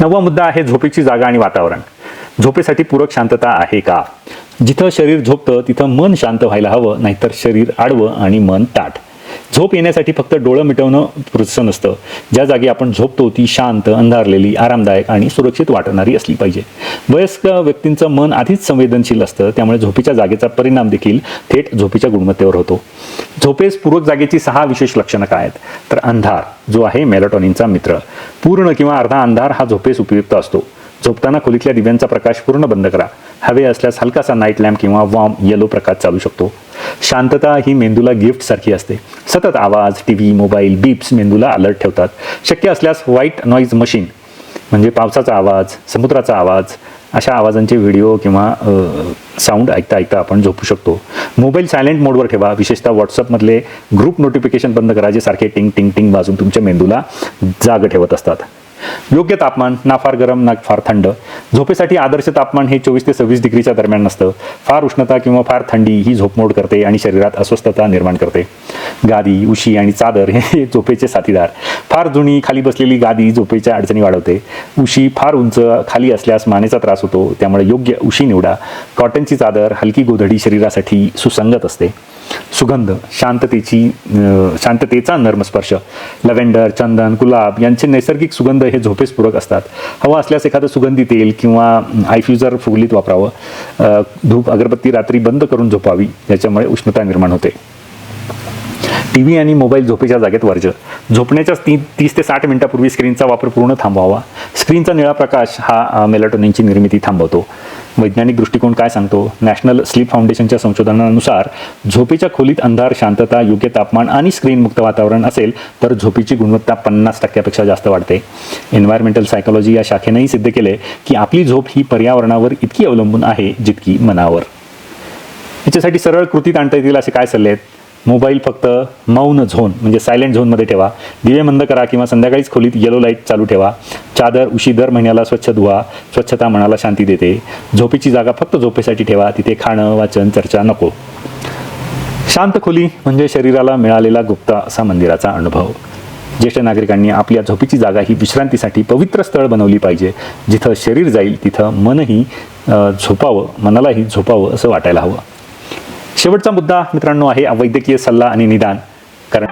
9वा मुद्दा आहे झोपेची जागा आणि वातावरण. झोपेसाठी पूरक शांतता आहे का? जिथं शरीर झोपतं तिथं मन शांत व्हायला हवं, नाहीतर शरीर आडवं आणि मन ताठ. झोप येण्यासाठी फक्त डोळं मिटवणं पुरेसं नसतं. ज्या जागी आपण झोपतो ती शांत, अंधारलेली, आरामदायक आणि सुरक्षित वाटणारी असली पाहिजे. वयस्क व्यक्तींचं मन आधीच संवेदनशील असतं, त्यामुळे झोपेच्या जागेचा परिणाम देखील थेट झोपेच्या गुणवत्तेवर होतो. झोपेस पूरक जागेची 6 विशेष लक्षणं काय आहेत? तर अंधार, जो आहे मेलाटोनिनचा मित्र. पूर्ण किंवा अर्धा अंधार हा झोपेस उपयुक्त असतो. झोपताना खोलीतल्या दिव्यांचा प्रकाश पूर्ण बंद करा. हवे असल्यास हलकासा नाईट लॅम्प किंवा वॉर्म येलो प्रकाश चालू शकतो. शांतता ही मेंदूला गिफ्ट सारखी असते. सतत आवाज, टीव्ही, मोबाईल, बीप्स मेंदूला अलर्ट ठेवतात. शक्य असल्यास व्हाईट नॉईज मशीन म्हणजे पावसाचा आवाज, समुद्राचा आवाज, अशा आवाजांचे व्हिडिओ किंवा साऊंड ऐकता ऐकता आपण झोपू शकतो. मोबाईल सायलेंट मोडवर ठेवा. विशेषतः व्हॉट्सअपमधले ग्रुप नोटिफिकेशन बंद करा, जे सारखे टिंग टिंग टिंग वाजून तुमच्या मेंदूला जाग ठेवत असतात. योग्य तापमान, ना फार गरम ना फार थंड. झोपेसाठी आदर्श तापमान हे 24 ते 26 डिग्रीच्या दरम्यान नसतं. फार उष्णता किंवा फार थंडी ही झोपमोड करते आणि शरीरात अस्वस्थता निर्माण करते. गादी, उशी आणि चादर हे झोपेचे साथीदार. फार जुनी खाली बसलेली गादी झोपेच्या अडचणी वाढवते. उशी फार उंच खाली असल्यास मानेचा त्रास होतो, त्यामुळे योग्य उशी निवडा. कॉटनची चादर, हलकी गोधडी शरीरासाठी सुसंगत असते. सुगंध, शांततेचा नर्म स्पर्श. लव्हेंडर, चंदन, गुलाब यांचे नैसर्गिक सुगंध हे झोपेस पूरक असतात. हवा असल्यास एखादं सुगंधी तेल किंवा आयफ्युजर फुगलीत वापरावं. धूप, अगरबत्ती रात्री बंद करून झोपावी, याच्यामुळे उष्णता निर्माण होते. टीव्ही आणि मोबाईल झोपेच्या जागेत वर्ज्य. झोपण्याच्या 30 ते 60 मिनिटापूर्वी स्क्रीनचा वापर पूर्ण थांबवावा. स्क्रीनचा निळा प्रकाश हा मेलाटोनिनची निर्मिती थांबवतो. वैज्ञानिक दृष्टिकोन काय सांगतो? नॅशनल स्लीप फाउंडेशनच्या संशोधनानुसार झोपेच्या खोलीत अंधार, शांतता, योग्य तापमान आणि स्क्रीनमुक्त वातावरण असेल तर झोपेची गुणवत्ता 50% जास्त वाढते. एन्व्हायरमेंटल सायकोलॉजी या शाखेनेही सिद्ध केले की आपली झोप ही पर्यावरणावर इतकी अवलंबून आहे जितकी मनावर. याच्यासाठी सरळ कृतीत आणता येतील असे काय सल्ले आहेत? मोबाईल फक्त मौन झोन म्हणजे सायलेंट झोनमध्ये ठेवा. दिवे मंद करा किंवा संध्याकाळीच खोलीत येलो लाईट चालू ठेवा. चादर, उशी दर महिन्याला स्वच्छ धुवा. स्वच्छता मनाला शांती देते. झोपेची जागा फक्त झोपेसाठी ठेवा. तिथे खाणं, वाचन, चर्चा नको. शांत खोली म्हणजे शरीराला मिळालेला गुप्त असा मंदिराचा अनुभव. ज्येष्ठ नागरिकांनी आपल्या झोपेची जागा ही विश्रांतीसाठी पवित्र स्थळ बनवली पाहिजे. जिथं शरीर जाईल तिथं मनही झोपावं, मनालाही झोपावं असं वाटायला हवं. शेवटचा मुद्दा मित्रांनो आहे वैद्यकीय सल्ला आणि निदान. कारण